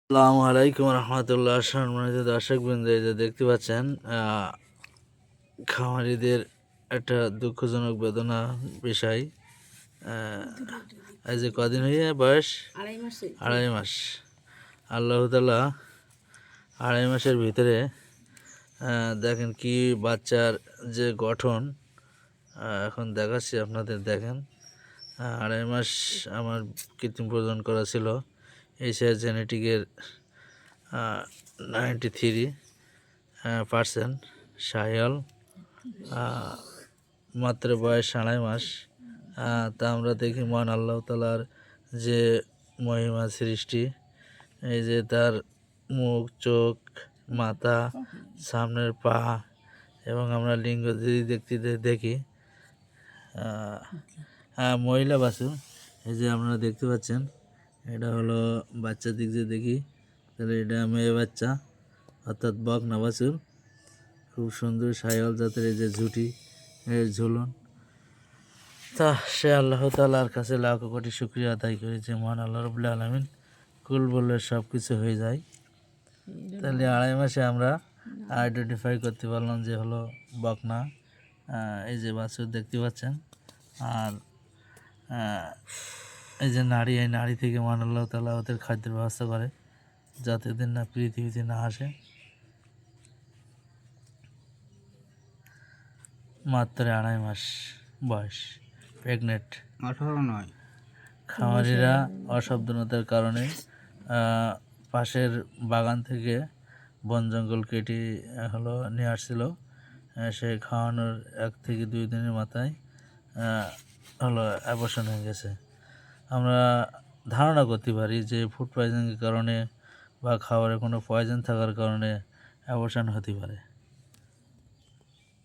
আসসালামু আলাইকুম রহমতুল্লাহ। সম্মানিত দর্শকবৃন্দ, এই যে দেখতে পাচ্ছেন খামারিদের একটা দুঃখজনক বেদনা বিষয়। এই যে কদিন হয়ে বয়স 2.5 মাস। আল্লাহ তাআলা 2.5 মাসের ভিতরে দেখেন কি বাচ্চার যে গঠন। এখন দেখাচ্ছি আপনাদের, দেখেন 2.5 মাস আমার কৃত্রিম প্রজনন করা ছিল। এশিয়া জেনেটিকের 93% শাহিওয়াল, মাত্র বয়স 2.5 মাস। তা আমরা দেখি মহান আল্লাহ তাআলার যে মহিমা সৃষ্টি। এই যে তার মুখ, চোখ, মাথা, সামনের পা এবং আমরা লিঙ্গ যদি দেখি মহিলা বাছুর। এই যে আপনারা দেখতে পাচ্ছেন, এটা হলো বাচ্চার দিক দিয়ে দেখি, তাহলে এটা মেয়ে বাচ্চা, অর্থাৎ বকনা বাছুর। খুব সুন্দর শাহিওয়াল জাতের এই যে ঝুঁটি, এর ঝুলন। তা সে আল্লাহ তাআলার কাছে লাখ কোটি শুকরিয়া আদায় করি যে মহান আল্লাহ রাব্বুল আলামিন কুল বললে সব কিছু হয়ে যায়। তাহলে 2.5 মাসে আমরা আইডেন্টিফাই করতে পারলাম যে হলো বকনা। এই যে বাছুর দেখতে পাচ্ছেন। আর এই যে নাড়ি, এই নাড়ি থেকে মহান আল্লাহ তাআলা ওদের খাদ্যের ব্যবস্থা করে যাতে এদের না পৃথিবীতে না আসে। মাত্র 2.5 মাস বয়স, প্রেগনেন্ট। 18 নয়। খামারিরা অসাবধানতার কারণে পাশের বাগান থেকে বন জঙ্গল কেটে নিয়ে আসছিল। সে খাওয়ানোর 1 থেকে 2 দিনের মাথায় অ্যাবর্শন হয়ে গেছে। আমরা ধারণা করতে পারি যে ফুড পয়জনিংয়ের কারণে বা খাবারে কোনো পয়জন থাকার কারণে অ্যাবর্শন হতে পারে।